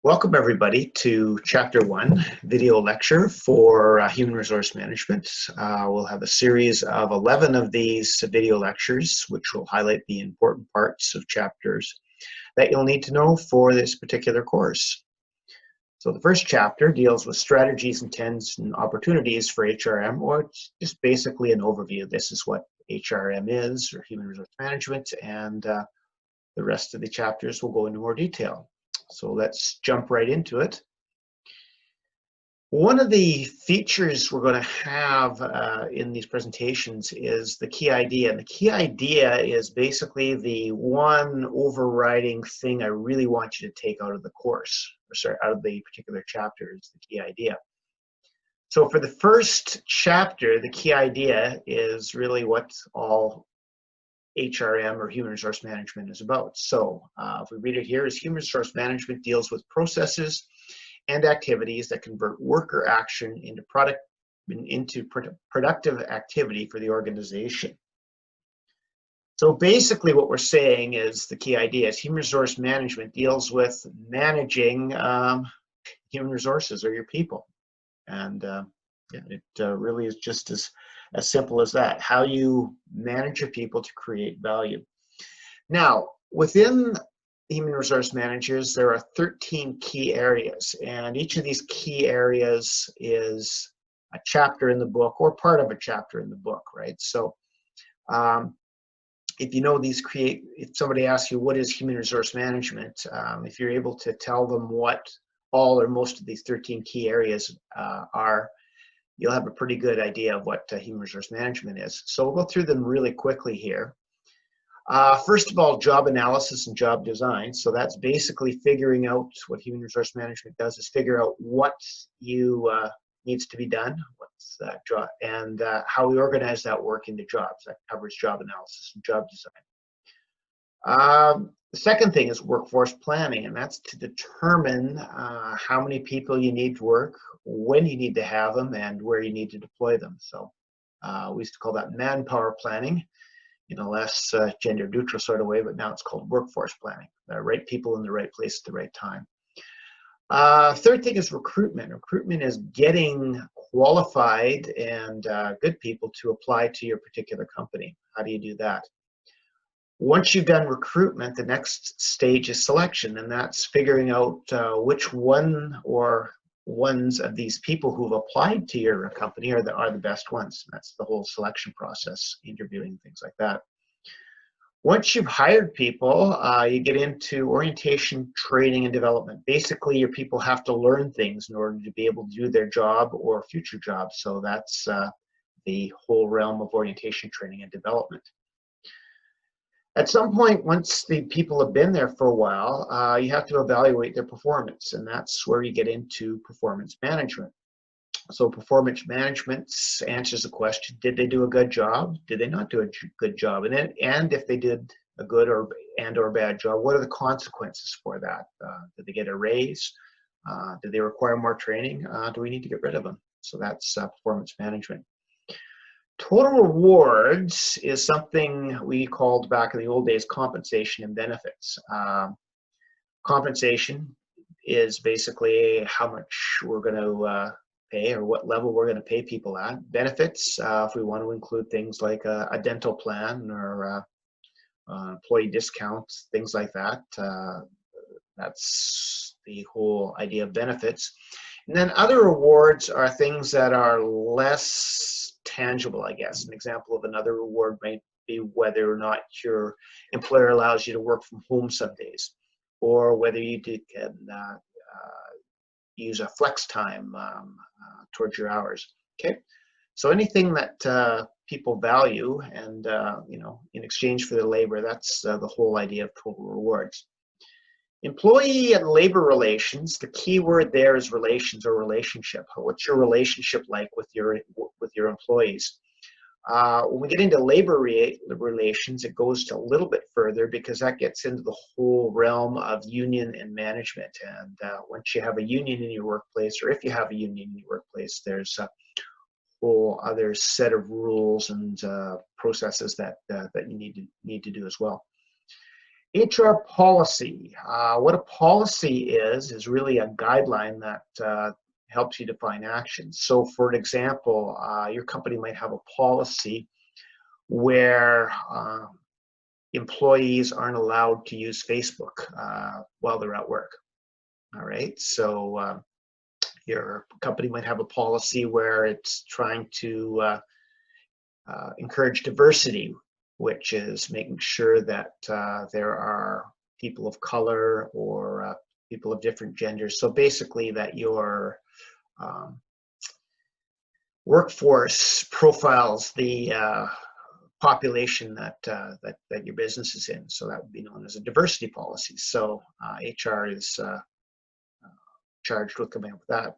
Welcome everybody to Chapter 1 video lecture for Human Resource Management. We'll have a series of 11 of these video lectures which will highlight the important parts of chapters that you'll need to know for this particular course. So the first chapter deals with strategies, intents, and opportunities for HRM, or it's just basically an overview. This is what HRM is, or Human Resource Management, and the rest of the chapters will go into more detail. So let's jump right into it. One of the features we're going to have in these presentations is the key idea. And the key idea is basically the one overriding thing I really want you to take out of the course, or sorry, out of the particular chapter is the key idea. So for the first chapter, the key idea is really what all HRM or Human Resource Management is about. So if we read it here, is Human Resource Management deals with processes and activities that convert worker action into productive activity for the organization. So basically what we're saying is the key idea is Human Resource Management deals with managing human resources or your people. And yeah, it really is just as simple as that, how you manage your people to create value. Now, within human resource managers, there are 13 key areas, and each of these key areas is a chapter in the book or part of a chapter in the book, right? So if you know these if somebody asks you what is human resource management, if you're able to tell them what all or most of these 13 key areas are, you'll have a pretty good idea of what human resource management is. So we'll go through them really quickly here. First of all, job analysis and job design. So that's basically figuring out what human resource management does is figure out what needs to be done, what's that job, and how we organize that work into jobs. That covers job analysis and job design. The second thing is workforce planning, and that's to determine how many people you need to work, when you need to have them, and where you need to deploy them. So we used to call that manpower planning in a less gender neutral sort of way, but now it's called workforce planning. The right people in the right place at the right time. Third thing is recruitment. Recruitment is getting qualified and good people to apply to your particular company. How do you do that? Once you've done recruitment, the next stage is selection, and that's figuring out which one or ones of these people who've applied to your company are the best ones. That's the whole selection process, interviewing, things like that. Once you've hired people, you get into orientation, training, and development. Basically, your people have to learn things in order to be able to do their job or future jobs. So that's the whole realm of orientation, training, and development. At some point, once the people have been there for a while, you have to evaluate their performance, and that's where you get into performance management. So performance management answers the question, did they do a good job? Did they not do a good job? And if they did a good or bad job, what are the consequences for that? Did they get a raise? Did they require more training? Do we need to get rid of them? So that's performance management. Total rewards is something we called back in the old days compensation and benefits. Compensation is basically how much we're going to pay or what level we're going to pay people at. Benefits, if we want to include things like a dental plan or employee discounts, things like that. That's the whole idea of benefits. And then other rewards are things that are less tangible, I guess. An example of another reward might be whether or not your employer allows you to work from home some days, or whether you can use a flex time towards your hours. Okay, so anything that people value and in exchange for their labor, that's the whole idea of total rewards. Employee and labor relations, the key word there is relations or relationship. What's your relationship like with your employees? When we get into labor relations, it goes a little bit further because that gets into the whole realm of union and management. And once you have a union in your workplace, or if you have a union in your workplace, there's a whole other set of rules and processes that you need to do as well. HR policy. What a policy is really a guideline that helps you define actions. So for an example, your company might have a policy where employees aren't allowed to use Facebook while they're at work. All right, so your company might have a policy where it's trying to encourage diversity, which is making sure that there are people of color or people of different genders. So basically that your workforce profiles the population that your business is in. So that would be known as a diversity policy. So HR is charged with coming up with that.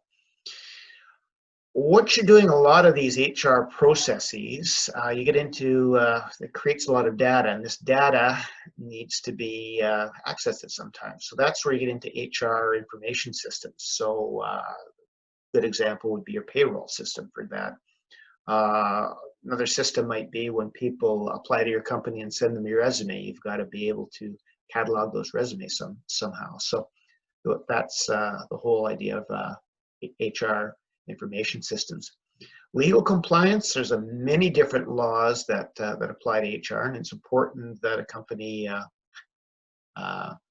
What you're doing a lot of these HR processes, you get into, it creates a lot of data, and this data needs to be accessed at some time. So that's where you get into HR information systems. So a good example would be your payroll system for that. Another system might be when people apply to your company and send them your resume, you've got to be able to catalog those resumes somehow. So that's the whole idea of HR information systems. Legal compliance, there's many different laws that apply to HR, and it's important that a company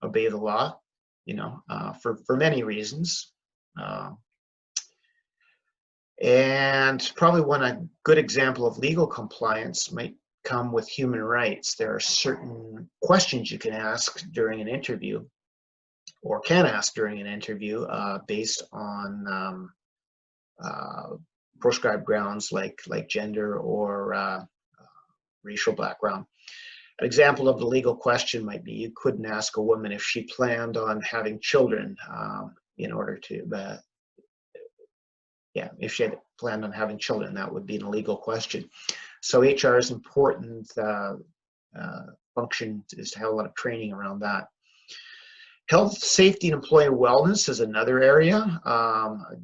obey the law, you know, for many reasons. And probably a good example of legal compliance might come with human rights. There are certain questions you can ask during an interview, or can ask during an interview, based on proscribed grounds like gender or racial background. An example of the legal question might be you couldn't ask a woman if she planned on having children in order to, if she had planned on having children, that would be an illegal question. So HR is important function is to have a lot of training around that. Health, safety, and employee wellness is another area.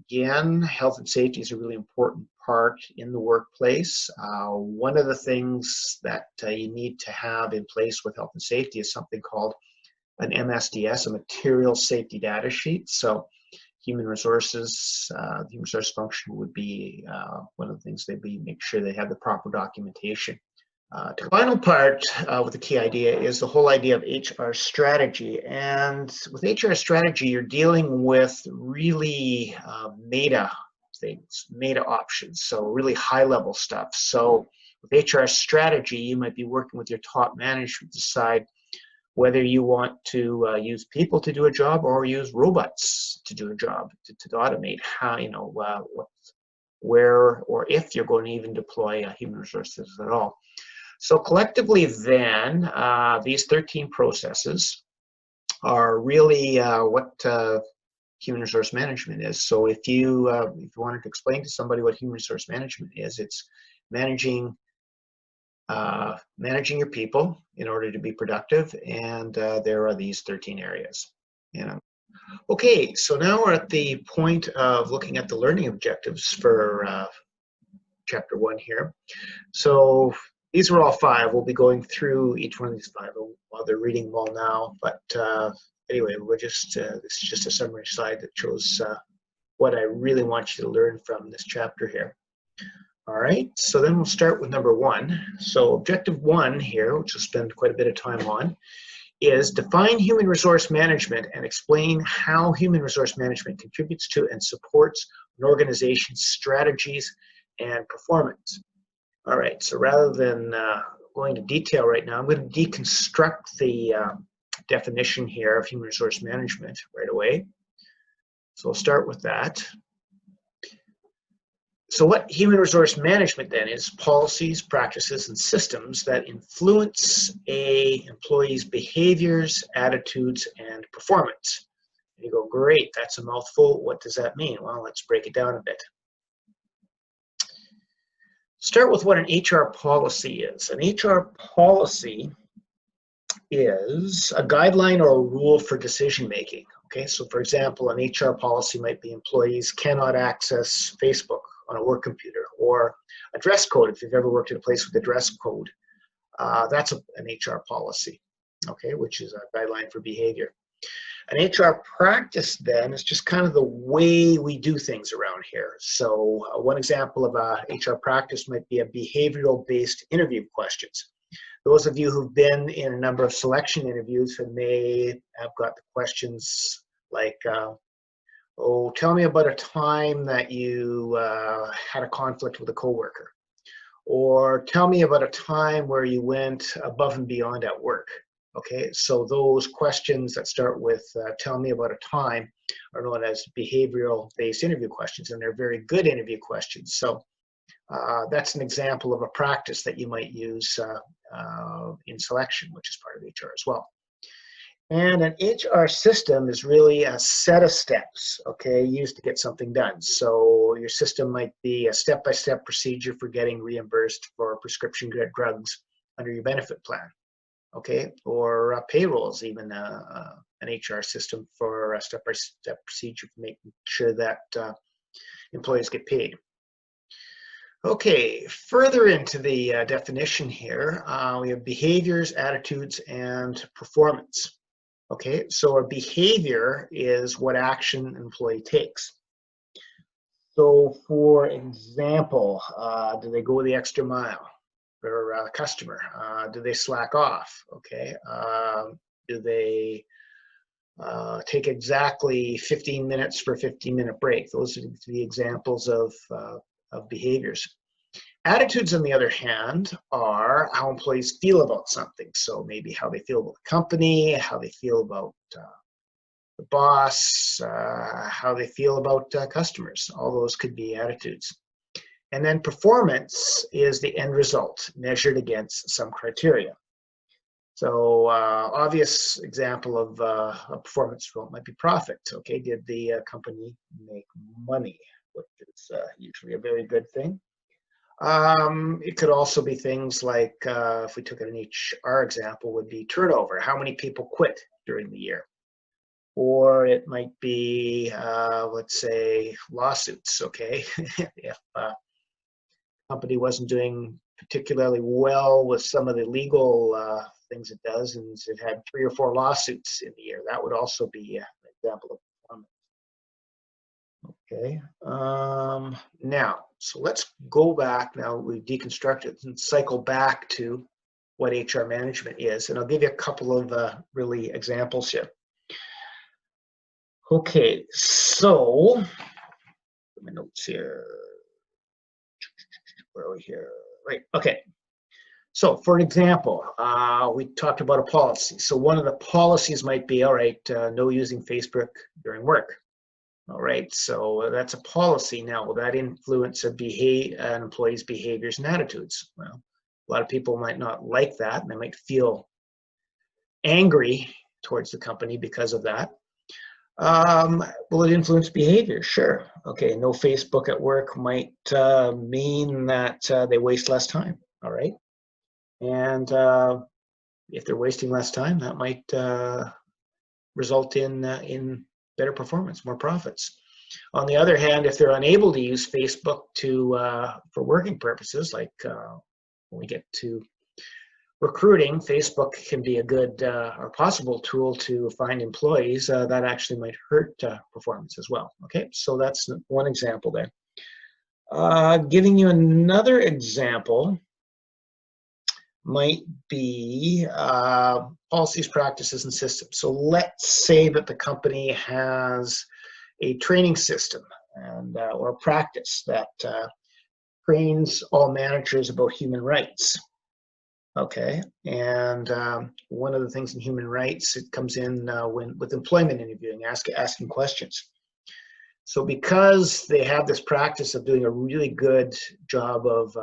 Again, health and safety is a really important part in the workplace. One of the things that you need to have in place with health and safety is something called an MSDS, a material safety data sheet. So human resources, the human resource function would be one of the things they'd be make sure they have the proper documentation. The final part with the key idea is the whole idea of HR strategy. And with HR strategy, you're dealing with really meta things, meta options, so really high level stuff. So with HR strategy, you might be working with your top management to decide whether you want to use people to do a job or use robots to do a job, to automate how, you know, where or if you're going to even deploy human resources at all. So collectively then, these 13 processes are really what human resource management is. So if you wanted to explain to somebody what human resource management is, it's managing your people in order to be productive, and there are these 13 areas. Okay, so now we're at the point of looking at the learning objectives for chapter 1 here. So these are all 5. We'll be going through each one of these 5 while they're reading them all now. But anyway, we're just this is just a summary slide that shows what I really want you to learn from this chapter here. All right, so then we'll start with number 1. So objective 1 here, which we'll spend quite a bit of time on, is define human resource management and explain how human resource management contributes to and supports an organization's strategies and performance. All right, so rather than going into detail right now, I'm going to deconstruct the definition here of human resource management right away. So I'll start with that. So what human resource management then is policies, practices, and systems that influence an employee's behaviors, attitudes, and performance. And you go, great, that's a mouthful. What does that mean? Well, let's break it down a bit. Start with what an HR policy is. An HR policy is a guideline or a rule for decision making. Okay, so for example, an HR policy might be employees cannot access Facebook on a work computer, or a dress code. If you've ever worked at a place with a dress code, that's an HR policy. okay, which is a guideline for behavior. An HR practice then is just kind of the way we do things around here. So one example of a HR practice might be a behavioral-based interview questions. Those of you who've been in a number of selection interviews may have got the questions like, oh, tell me about a time that you had a conflict with a coworker. Or tell me about a time where you went above and beyond at work. Okay, so those questions that start with tell me about a time are known as behavioral-based interview questions, and they're very good interview questions. So that's an example of a practice that you might use in selection, which is part of HR as well. And an HR system is really a set of steps, okay, used to get something done. So your system might be a step-by-step procedure for getting reimbursed for prescription drugs under your benefit plan, okay, or payrolls, even an HR system for a step-by-step procedure for making sure that employees get paid. Okay, further into the definition here, we have behaviors, attitudes, and performance. Okay, so a behavior is what action an employee takes. So for example, do they go the extra mile for a customer? Do they slack off? Okay, do they take exactly 15 minutes for a 15-minute break? Those are the examples of behaviors. Attitudes, on the other hand, are how employees feel about something. So maybe how they feel about the company, how they feel about the boss, how they feel about customers. All those could be attitudes. And then performance is the end result measured against some criteria. So obvious example of a performance result might be profit. Okay, did the company make money, which is usually a very good thing. It could also be things like, if we took an HR example, would be turnover. How many people quit during the year? Or it might be, let's say, lawsuits, okay? If a company wasn't doing particularly well with some of the legal things it does, and it had 3 or 4 lawsuits in the year, that would also be an example of performance. Okay, now, so let's go back now, we've deconstructed and cycle back to what HR management is, and I'll give you a couple of really examples here. Okay, so, my notes here, where are we here? Right, okay. So for an example, we talked about a policy. So one of the policies might be, all right, no using Facebook during work. All right, so that's a policy. Now, will that influence an employee's behaviors and attitudes? Well, a lot of people might not like that, and they might feel angry towards the company because of that. Will it influence behavior? Sure. Okay, no Facebook at work might mean that they waste less time, all right? And if they're wasting less time, that might result in better performance, more profits. On the other hand, if they're unable to use Facebook for working purposes, like when we get to recruiting, Facebook can be a good or possible tool to find employees. That actually might hurt performance as well. Okay, so that's one example there. Giving you another example might be policies, practices, and systems. So let's say that the company has a training system and or a practice that trains all managers about human rights. Okay, and one of the things in human rights, it comes in with employment interviewing, asking questions. So because they have this practice of doing a really good job of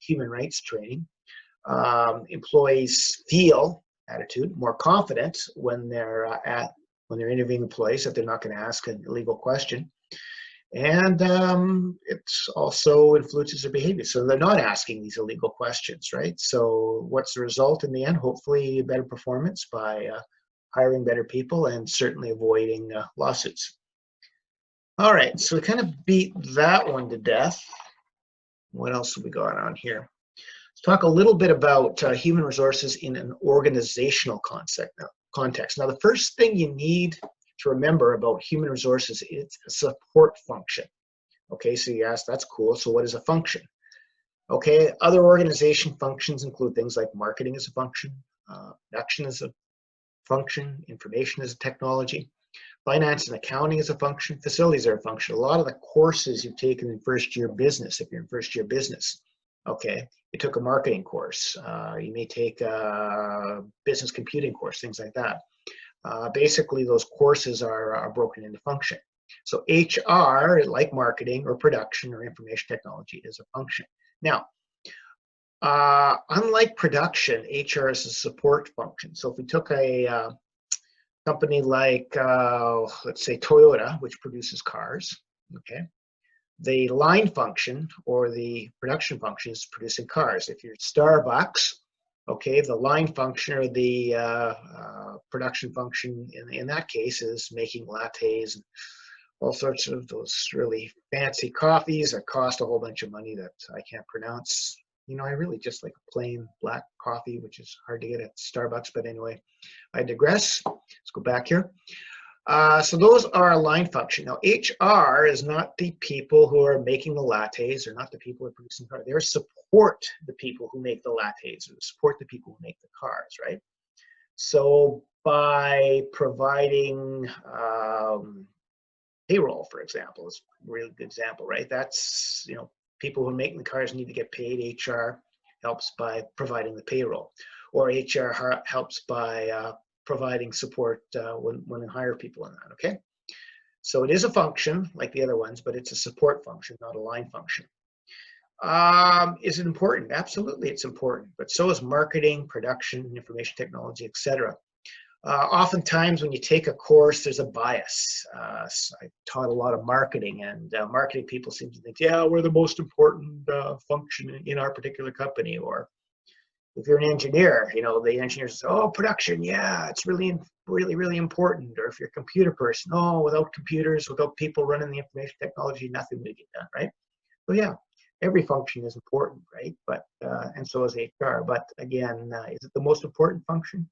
human rights training, employees feel attitude more confident when they're interviewing employees that they're not going to ask an illegal question, and it also influences their behavior. So they're not asking these illegal questions, right? So what's the result in the end? Hopefully, better performance by hiring better people and certainly avoiding lawsuits. All right, so we kind of beat that one to death. What else have we got on here? Let's talk a little bit about human resources in an organizational context. Now, the first thing you need to remember about human resources is a support function. Okay, so you ask, that's cool. So what is a function? Okay, other organization functions include things like marketing as a function, production as a function, information as a technology, finance and accounting as a function, facilities are a function. A lot of the courses you've taken in first year business, if you're in first year business, okay, you took a marketing course, you may take a business computing course, things like that. Basically, those courses are broken into function. So HR, like marketing or production or information technology, is a function. Now, unlike production, HR is a support function. So if we took a company like, let's say Toyota, which produces cars, okay, the line function or the production function is producing cars. If you're Starbucks, okay, the line function or the production function in that case is making lattes and all sorts of those really fancy coffees that cost a whole bunch of money that I can't pronounce. You know, I really just like a plain black coffee, which is hard to get at Starbucks, but anyway, I digress. Let's go back here. So those are a line function. Now, HR is not the people who are making the lattes or not the people who are producing cars. They support the people who make the lattes or support the people who make the cars, right? So by providing payroll, for example, is a really good example, right? That's, you know, people who are making the cars need to get paid. HR helps by providing the payroll, or HR helps by providing support when they hire people in that, okay? So it is a function like the other ones, but it's a support function, not a line function. Is it important? Absolutely, it's important, but so is marketing, production, information technology, etc. Oftentimes when you take a course, there's a bias. So I taught a lot of marketing, and marketing people seem to think, yeah, we're the most important function in our particular company. Or if you're an engineer, you know, the engineers say, oh, production, yeah, it's really, really important. Or if you're a computer person, oh, without computers, without people running the information technology, nothing would get done, right? So yeah, every function is important, right? But and so is HR. But again, is it the most important function?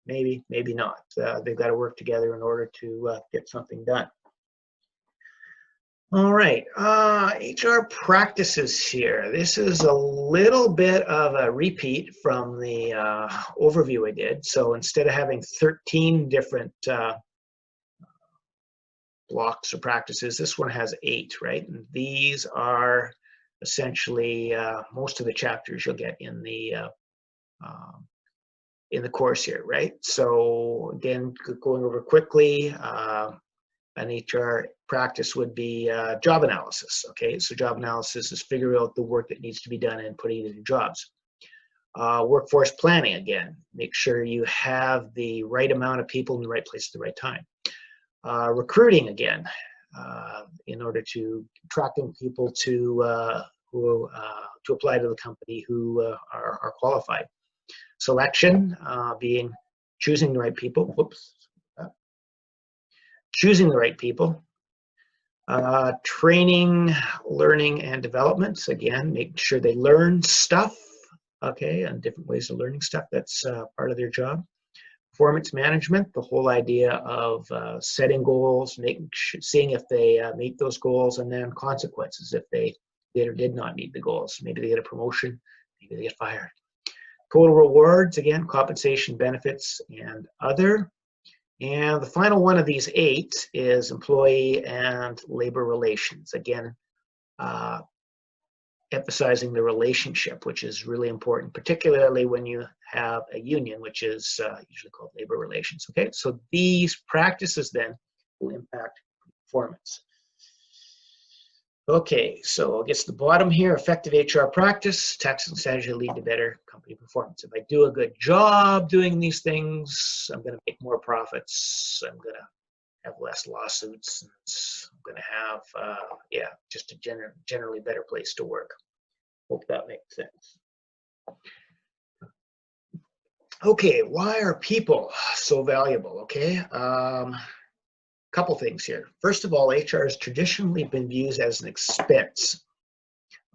Maybe, maybe not. They've got to work together in order to get something done. All right, HR practices here. This is a little bit of a repeat from the overview I did. So instead of having 13 different blocks or practices, this one has 8, right? And these are essentially most of the chapters you'll get in the course here, right? So again, going over quickly, an HR practice would be job analysis, okay? So job analysis is figuring out the work that needs to be done and putting it into jobs. Workforce planning, again, make sure you have the right amount of people in the right place at the right time. Recruiting, again, in order to attracting people to apply to the company who are qualified. Selection, being choosing the right people. Whoops. Choosing the right people. Training, learning, and development. Again, making sure they learn stuff, okay, and different ways of learning stuff. That's part of their job. Performance management, the whole idea of setting goals, seeing if they meet those goals, and then consequences if they did or did not meet the goals. Maybe they get a promotion, maybe they get fired. Total rewards, again, compensation, benefits, and other. And the final one of these 8 is employee and labor relations. Again, emphasizing the relationship, which is really important, particularly when you have a union, which is usually called labor relations. Okay, so these practices then will impact performance. Okay, so I guess the bottom here, effective HR practice, tactics and strategy lead to better company performance. If I do a good job doing these things, I'm going to make more profits. I'm going to have less lawsuits. I'm going to have, yeah, just a generally better place to work. Hope that makes sense. Okay, why are people so valuable? Okay. Couple things here. First of all, HR has traditionally been viewed as an expense.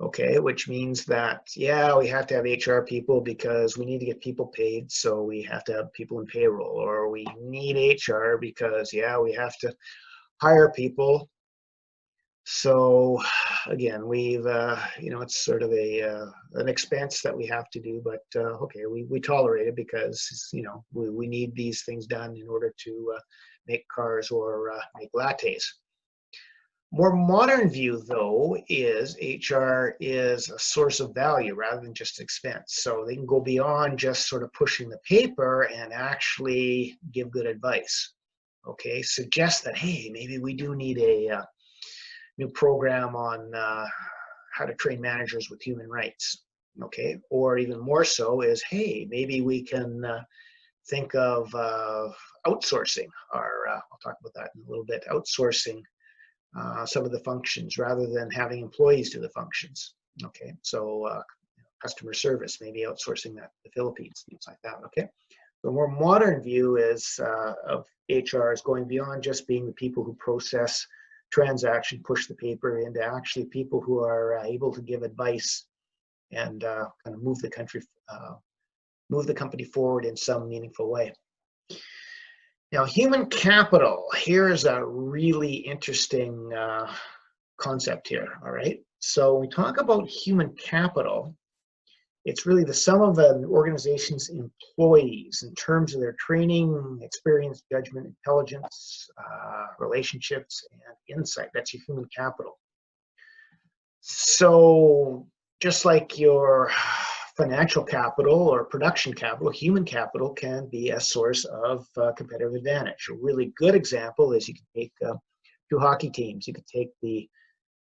Okay, which means that, yeah, we have to have HR people because we need to get people paid, so we have to have people in payroll, or we need HR because, yeah, we have to hire people. So again, we've, it's sort of an expense that we have to do, but okay, we tolerate it because, we need these things done in order to make cars or make lattes. More modern view, though, is HR is a source of value rather than just expense. So they can go beyond just sort of pushing the paper and actually give good advice. Okay, suggest that, hey, maybe we do need a new program on how to train managers with human rights. Okay, or even more so is, hey, maybe we can think of outsourcing, or I'll talk about that in a little bit, outsourcing some of the functions rather than having employees do the functions. Okay, so customer service, maybe outsourcing that to the Philippines, things like that. Okay, the more modern view is of HR is going beyond just being the people who process transaction, push the paper, into actually people who are able to give advice and kind of move the company forward in some meaningful way. Now, human capital, here's a really interesting concept here, all right? So when we talk about human capital, it's really the sum of an organization's employees in terms of their training, experience, judgment, intelligence, relationships, and insight. That's your human capital. So just like your financial capital or production capital, human capital can be a source of competitive advantage. A really good example is you can take two hockey teams. You could take the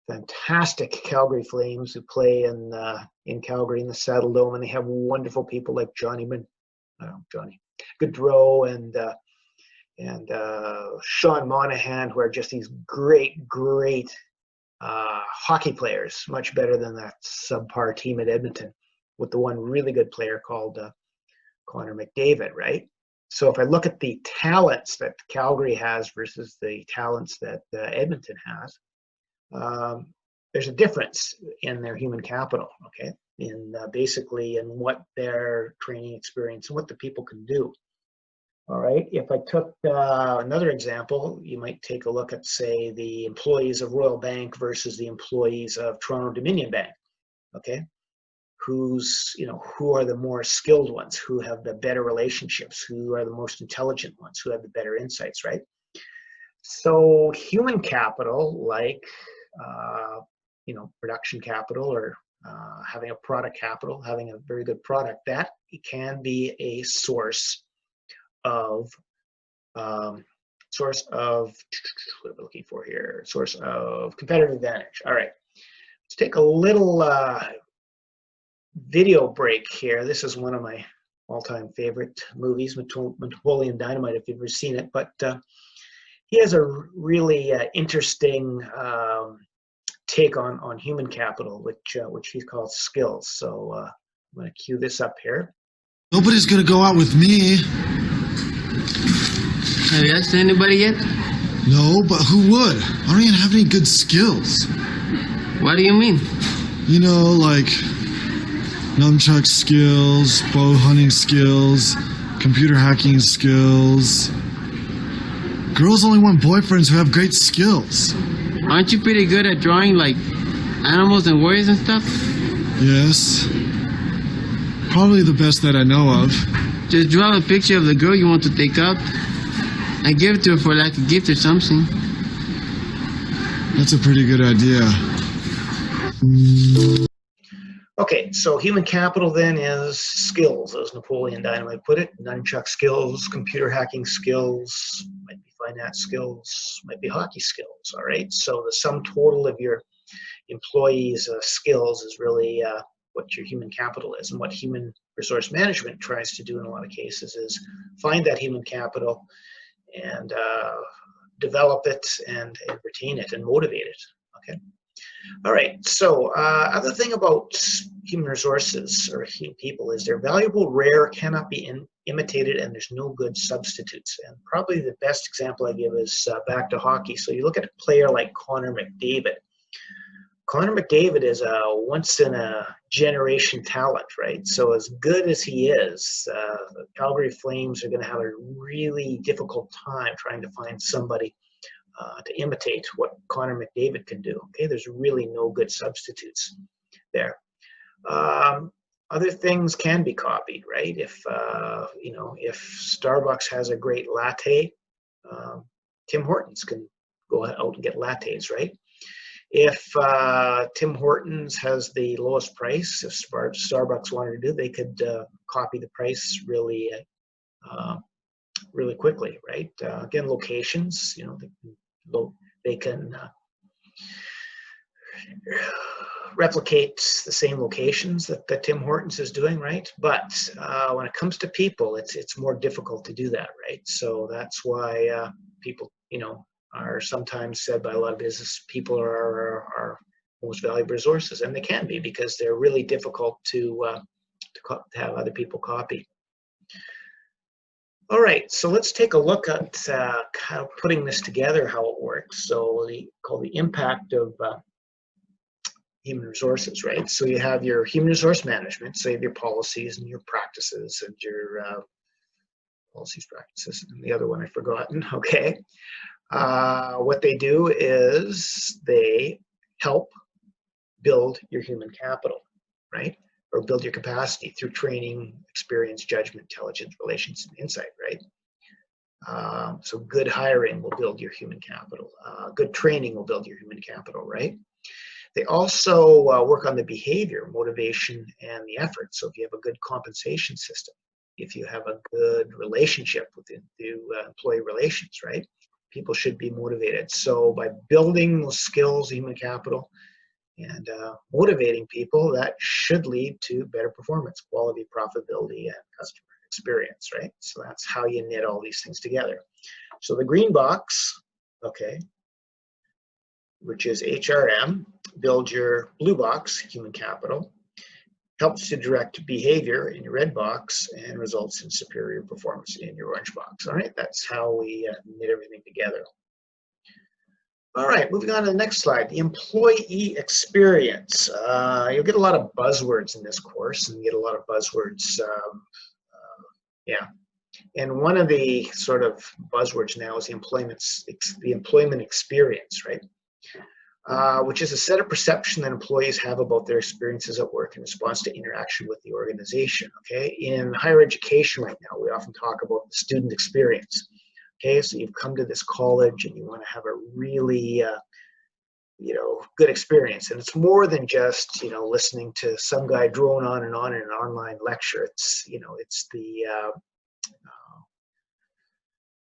fantastic Calgary Flames who play in Calgary in the Saddle Dome, and they have wonderful people like Johnny Gaudreau and Sean Monahan, who are just these great hockey players, much better than that subpar team at Edmonton, with the one really good player called Connor McDavid, right? So if I look at the talents that Calgary has versus the talents that Edmonton has, there's a difference in their human capital, okay? In basically in what their training experience and what the people can do. All right, if I took another example, you might take a look at, say, the employees of Royal Bank versus the employees of Toronto Dominion Bank, okay? Who are the more skilled ones, who have the better relationships, who are the most intelligent ones, who have the better insights, right? So human capital, like production capital or having a product capital, having a very good product, that can be a source of what are we looking for here? Source of competitive advantage. All right, let's take a little video break here. This is one of my all-time favorite movies, Napoleon Dynamite, if you've ever seen it. But he has a really interesting take on human capital, which he calls skills. So I'm going to cue this up here. Nobody's going to go out with me. Have you asked anybody yet? No, but who would? I don't even have any good skills. What do you mean? Like nunchuck skills, bow hunting skills, computer hacking skills. Girls only want boyfriends who have great skills. Aren't you pretty good at drawing, like, animals and warriors and stuff? Yes. Probably the best that I know of. Just draw a picture of the girl you want to take out and give it to her for like a gift or something. That's a pretty good idea. Okay, so human capital then is skills, as Napoleon Dynamite put it. Nunchuck skills, computer hacking skills, might be finance skills, might be hockey skills, all right? So the sum total of your employees' skills is really what your human capital is. And what human resource management tries to do in a lot of cases is find that human capital and develop it and retain it and motivate it, okay? All right, so other thing about human resources or human people is they're valuable, rare, cannot be imitated, and there's no good substitutes. And probably the best example I give is back to hockey. So you look at a player like Connor McDavid. Connor McDavid is a once-in-a-generation talent, right? So as good as he is, the Calgary Flames are going to have a really difficult time trying to find somebody to imitate what Connor McDavid can do. Okay, there's really no good substitutes there. Other things can be copied, right? If if Starbucks has a great latte, Tim Hortons can go out and get lattes, right? If Tim Hortons has the lowest price, if Starbucks wanted to do, they could copy the price really quickly, right? Again, locations, they can replicate the same locations that Tim Hortons is doing, right? But when it comes to people, it's more difficult to do that, right? So that's why people, are sometimes said by a lot of business people are most valuable resources, and they can be because they're really difficult to have other people copy. All right, so let's take a look at kind of putting this together, how it works. So called the impact of human resources, right? So you have your human resource management, so you have your policies and your practices and your policies, practices, and the other one I've forgotten, okay? What they do is they help build your human capital, right? Or build your capacity through training, experience, judgment, intelligence, relations, and insight, right? So good hiring will build your human capital. Good training will build your human capital, right? They also work on the behavior, motivation, and the effort. So if you have a good compensation system, if you have a good relationship with the employee relations, right? People should be motivated. So by building those skills, human capital, and motivating people, that should lead to better performance, quality, profitability, and customer experience, right? So that's how you knit all these things together. So the green box, okay, which is HRM, build your blue box, human capital, helps to direct behavior in your red box and results in superior performance in your orange box. All right, that's how we knit everything together. All right, moving on to the next slide, the employee experience. You'll get a lot of buzzwords in this course, and you get a lot of buzzwords, yeah. And one of the sort of buzzwords now is the employment experience, right? Which is a set of perception that employees have about their experiences at work in response to interaction with the organization, okay? In higher education right now, we often talk about the student experience, okay? So you've come to this college and you want to have a really, good experience. And it's more than just, listening to some guy drone on in an online lecture. It's, it's the,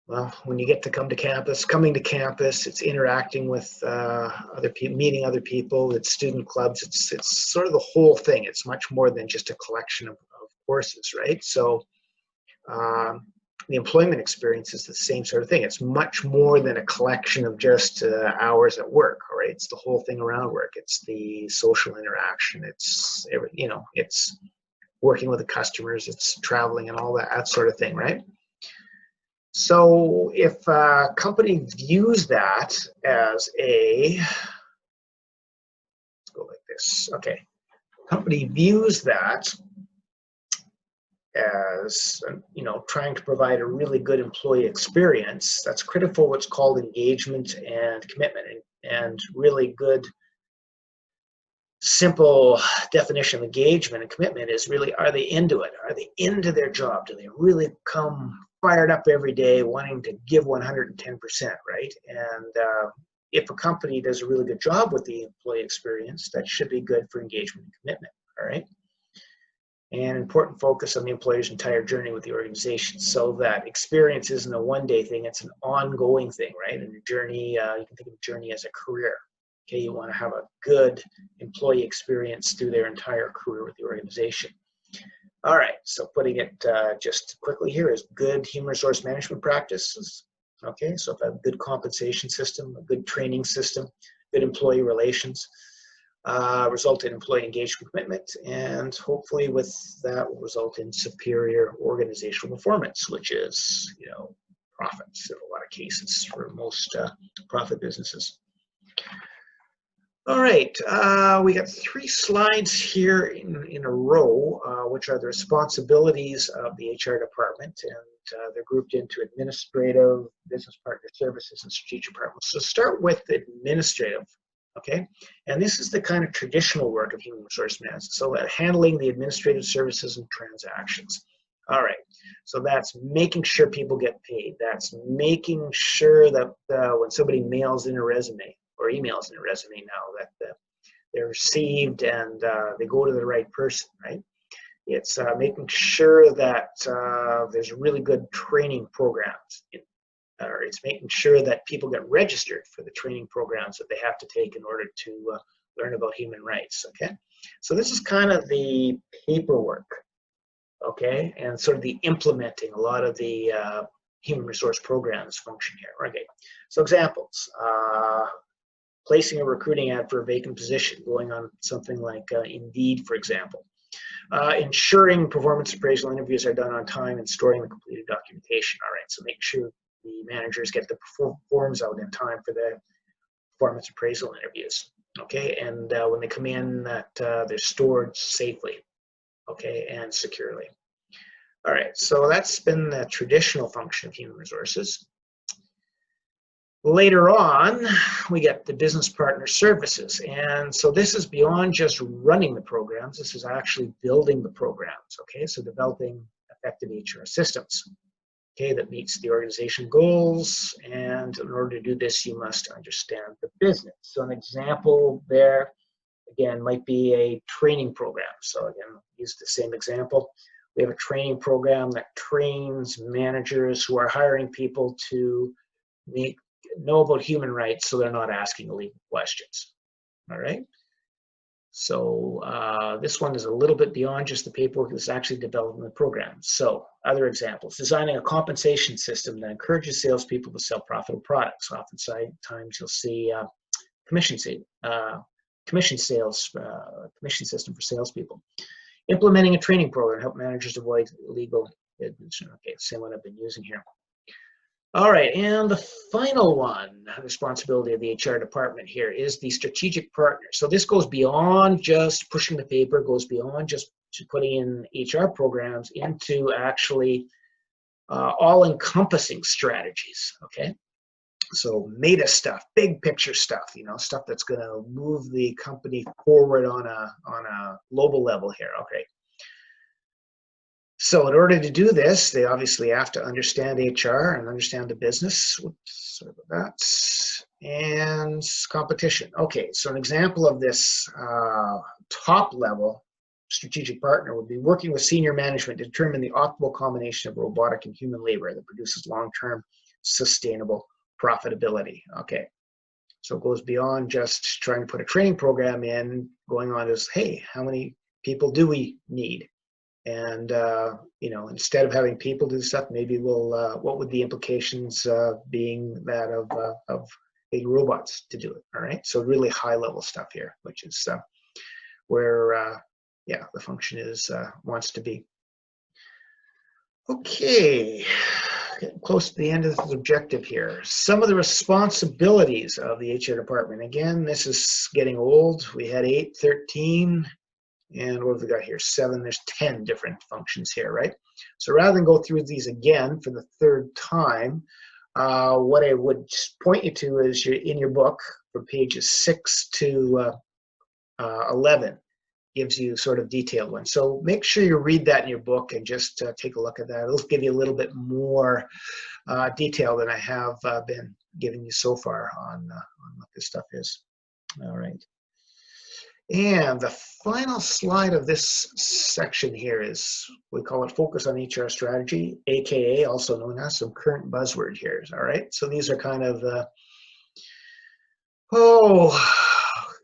well, when you get to coming to campus, it's interacting with other people, meeting other people, it's student clubs, it's sort of the whole thing. It's much more than just a collection of courses, right? So the employment experience is the same sort of thing. It's much more than a collection of just hours at work, all right? It's the whole thing around work. It's the social interaction. It's, it's working with the customers, it's traveling and all that sort of thing, right? So if a company views that as let's go like this, okay. Company views that as, trying to provide a really good employee experience, that's critical for what's called engagement and commitment. And really good, simple definition of engagement and commitment is really, are they into it? Are they into their job? Do they really come fired up every day, wanting to give 110%, right? And if a company does a really good job with the employee experience, that should be good for engagement and commitment, all right? And important focus on the employer's entire journey with the organization, so that experience isn't a one-day thing, it's an ongoing thing, right? And a journey, you can think of a journey as a career. Okay, you want to have a good employee experience through their entire career with the organization. All right, so putting it just quickly here is good human resource management practices. Okay, so if I have a good compensation system, a good training system, good employee relations, result in employee engagement commitment, and hopefully with that will result in superior organizational performance, which is, profits in a lot of cases for most profit businesses. All right, we got 3 slides here in a row, which are the responsibilities of the HR department, and they're grouped into administrative, business partner services, and strategic departments. So start with administrative, okay? And this is the kind of traditional work of human resource management, so handling the administrative services and transactions. All right, so that's making sure people get paid. That's making sure that when somebody mails in a resume, or emails in a resume now, that they're received and they go to the right person, right? It's making sure that there's really good training programs, or it's making sure that people get registered for the training programs that they have to take in order to learn about human rights, okay? So this is kind of the paperwork, okay? And sort of the implementing a lot of the human resource programs function here, okay? So examples. Placing a recruiting ad for a vacant position, going on something like Indeed, for example. Ensuring performance appraisal interviews are done on time and storing the completed documentation. All right, so make sure the managers get the forms out in time for the performance appraisal interviews. Okay, and when they come in, that they're stored safely, okay, and securely. All right, so that's been the traditional function of human resources. Later on, we get the business partner services. And so this is beyond just running the programs. This is actually building the programs, okay? So developing effective HR systems, okay, that meets the organization goals. And in order to do this, you must understand the business. So an example there, again, might be a training program. So again, use the same example. We have a training program that trains managers who are hiring people to know about human rights, so they're not asking illegal questions. All right. So this one is a little bit beyond just the paperwork. It's actually developing the program. So other examples: designing a compensation system that encourages salespeople to sell profitable products. Oftentimes, you'll see commission system for salespeople. Implementing a training program to help managers avoid illegal administration. Okay, same one I've been using here. All right, and the final one, responsibility of the HR department here, is the strategic partner. So this goes beyond just pushing the paper, goes beyond just putting in HR programs into actually all-encompassing strategies, okay? So meta stuff, big picture stuff, you know, stuff that's going to move the company forward on a global level here, okay? So in order to do this, they obviously have to understand HR and understand the business. Whoops, sorry about that. And competition. Okay, so an example of this top level strategic partner would be working with senior management to determine the optimal combination of robotic and human labor that produces long-term sustainable profitability. Okay, so it goes beyond just trying to put a training program in. Going on is, hey, how many people do we need? And you know, instead of having people do stuff, maybe we'll. What would the implications being that of robots to do it? All right, so really high level stuff here, which is where yeah, the function is wants to be. Okay, getting close to the end of this objective here. Some of the responsibilities of the HR department. Again, this is getting old. We had 8, 13. And what have we got here? 7. There's 10 different functions here, right? So rather than go through these again for the 3rd time, what I would point you to is in your book from pages 6 to 11 gives you sort of detailed ones. So make sure you read that in your book and just take a look at that. It'll give you a little bit more detail than I have been giving you so far on what this stuff is. All right. And the final slide of this section here is, we call it Focus on HR Strategy, AKA, also known as some current buzzword here. All right, so these are kind of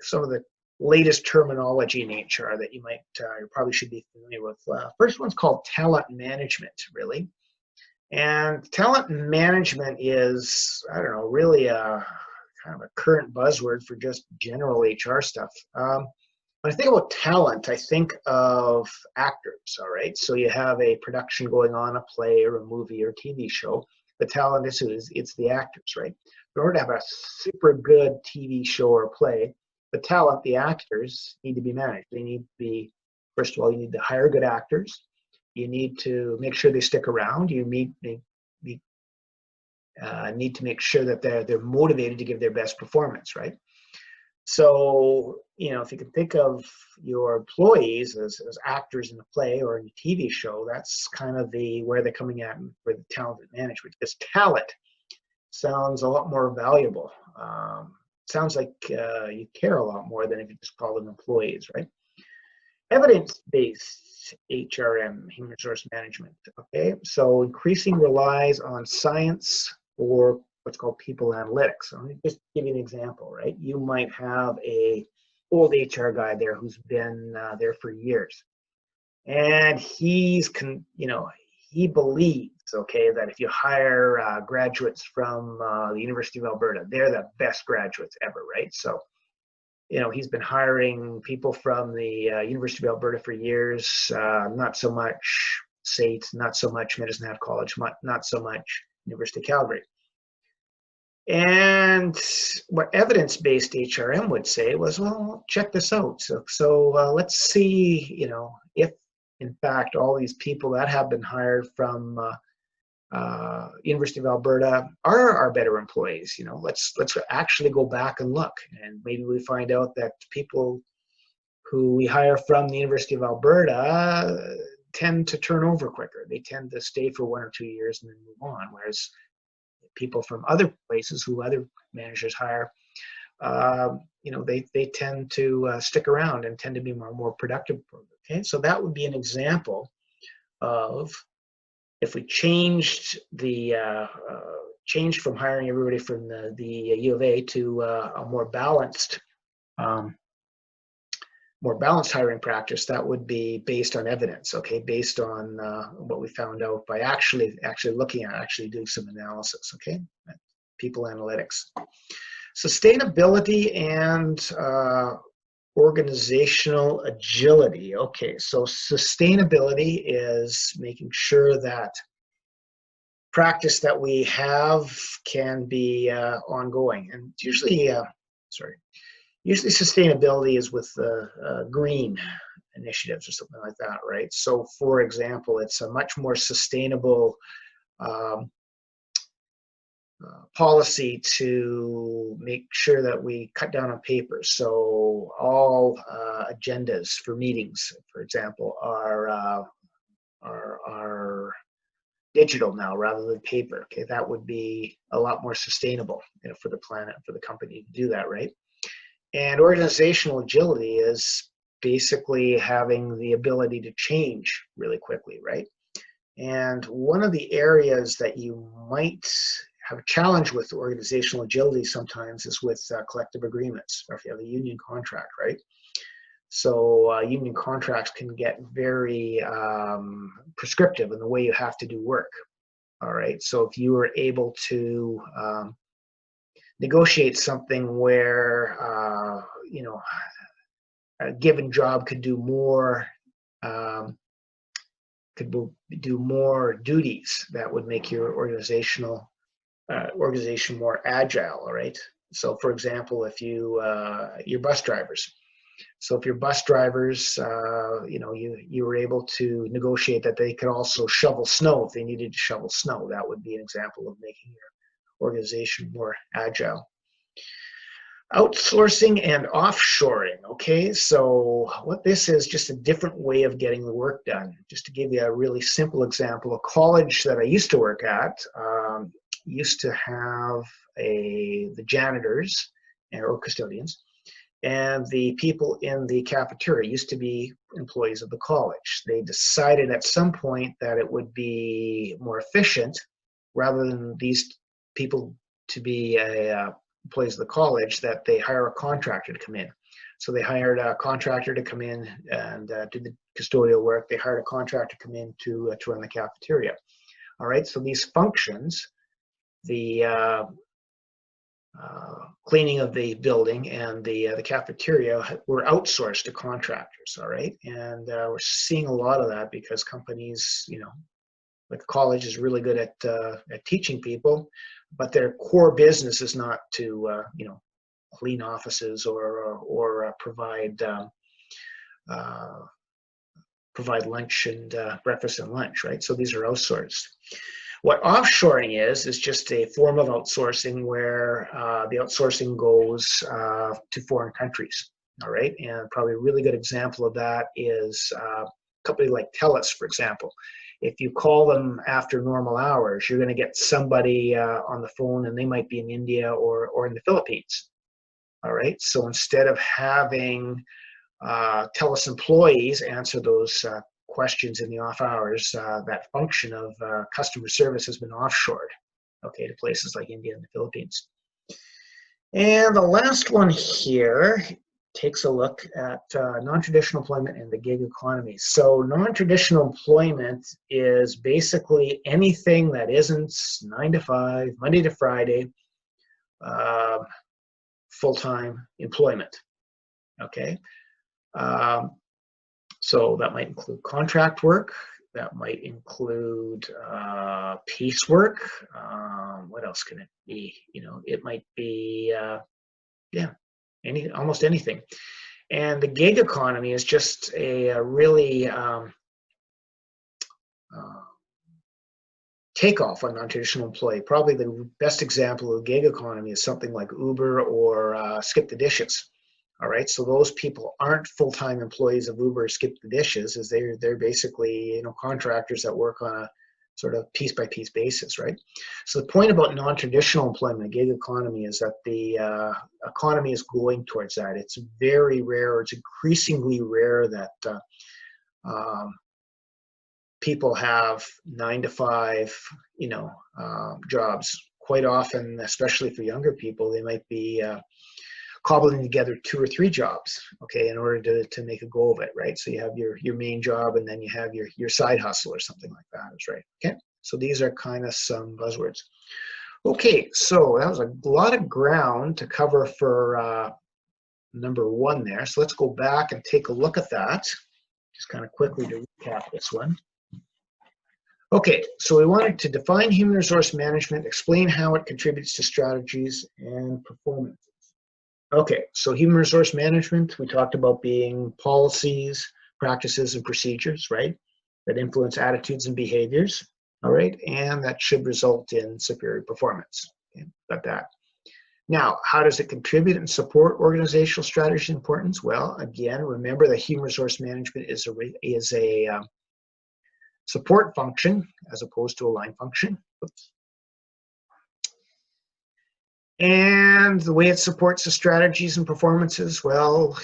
some of the latest terminology in HR that you might, you probably should be familiar with. First one's called talent management, really. And talent management is, I don't know, really kind of a current buzzword for just general HR stuff. When I think about talent, I think of actors, all right? So you have a production going on, a play or a movie or TV show. The talent is it's the actors, right? In order to have a super good TV show or play, the talent, the actors, need to be managed. They need to be, first of all, you need to hire good actors. You need to make sure they stick around. You need to make sure that they're motivated to give their best performance, right? So, if you can think of your employees as actors in a play or in a TV show, that's kind of where they're coming at for the talented management. Because talent sounds a lot more valuable. Sounds like you care a lot more than if you just call them employees, right? Evidence-based HRM, human resource management, okay? So increasing relies on science or what's called people analytics. So let me just give you an example, right? You might have a old HR guy there who's been there for years, and he believes, okay, that if you hire graduates from the University of Alberta, they're the best graduates ever, right? So, he's been hiring people from the University of Alberta for years, not so much SAIT, not so much Medicine Hat College, not so much University of Calgary. And what evidence-based HRM would say was, well, check this out. So let's see, if in fact all these people that have been hired from University of Alberta are our better employees. Let's actually go back and look, and maybe we find out that people who we hire from the University of Alberta tend to turn over quicker. They tend to stay for 1 or 2 years and then move on, whereas people from other places who other managers hire, they tend to stick around and tend to be more productive. Okay, so that would be an example of if we changed from hiring everybody from the U of A to a more balanced hiring practice. That would be based on evidence, okay, based on what we found out by actually doing some analysis, okay, people analytics. Sustainability and organizational agility. Okay, so sustainability is making sure that practice that we have can be ongoing, and usually sustainability is with green initiatives or something like that, right? So, for example, it's a much more sustainable policy to make sure that we cut down on paper. So all agendas for meetings, for example, are digital now rather than paper. Okay, that would be a lot more sustainable, for the planet, for the company to do that, right? And organizational agility is basically having the ability to change really quickly, right? And one of the areas that you might have a challenge with organizational agility sometimes is with collective agreements, or if you have a union contract, right? So union contracts can get very prescriptive in the way you have to do work, all right? So if you were able to negotiate something where, a given job could do more duties, that would make your organization more agile, all right? So for example, if you're bus drivers, so if your bus drivers, you were able to negotiate that they could also shovel snow if they needed to shovel snow, that would be an example of making your organization more agile. Outsourcing and offshoring. Okay, so what this is, just a different way of getting the work done. Just to give you a really simple example, a college that I used to work at used to have the janitors or custodians, and the people in the cafeteria used to be employees of the college. They decided at some point that it would be more efficient, rather than these people to be employees of the college, that they hire a contractor to come in. So they hired a contractor to come in and do the custodial work. They hired a contractor to come in to run the cafeteria. All right, so these functions, the cleaning of the building and the cafeteria, were outsourced to contractors, all right? And we're seeing a lot of that because companies, like the college is really good at teaching people, but their core business is not to, clean offices or provide lunch and breakfast and lunch, right? So these are outsourced. What offshoring is just a form of outsourcing where the outsourcing goes to foreign countries, all right? And probably a really good example of that is a company like TELUS, for example. If you call them after normal hours, you're going to get somebody on the phone, and they might be in India or in the Philippines, all right? So instead of having TELUS employees answer those questions in the off hours, that function of customer service has been offshored, okay, to places like India and the Philippines. And the last one here takes a look at non-traditional employment and the gig economy. So non-traditional employment is basically anything that isn't 9 to 5, Monday to Friday, full-time employment, okay? So that might include contract work, that might include piecework. What else can it be? You know, it might be, almost anything. And the gig economy is just a really takeoff on non-traditional employee. Probably the best example of gig economy is something like Uber or Skip the Dishes. All right, so those people aren't full-time employees of Uber or Skip the Dishes, as they're basically, you know, contractors that work on a sort of piece-by-piece basis, right? So the point about non-traditional employment, gig economy, is that the economy is going towards that. It's very rare, it's increasingly rare that people have 9 to 5, you know, jobs. Quite often, especially for younger people, they might be cobbling together 2 or 3 jobs, okay, in order to make a go of it, right? So you have your main job, and then you have your side hustle or something like that, is right, okay? So these are kind of some buzzwords. Okay, so that was a lot of ground to cover for number 1 there. So let's go back and take a look at that, just kind of quickly to recap this one. Okay, so we wanted to define human resource management, explain how it contributes to strategies and performance. Okay, so human resource management, we talked about being policies, practices, and procedures, right, that influence attitudes and behaviors, all right, and that should result in superior performance. Okay, got that. Now, how does it contribute and support organizational strategy and importance? Well, again, remember that human resource management is a support function as opposed to a line function. Oops. And the way it supports the strategies and performances, well,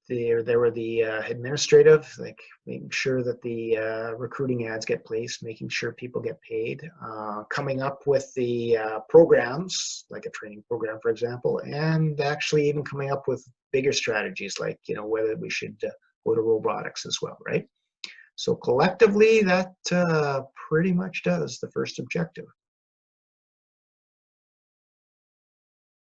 there were the administrative, like making sure that the recruiting ads get placed, making sure people get paid, coming up with the programs, like a training program, for example, and actually even coming up with bigger strategies, like, you know, whether we should go to robotics as well, right? So collectively, that pretty much does the first objective.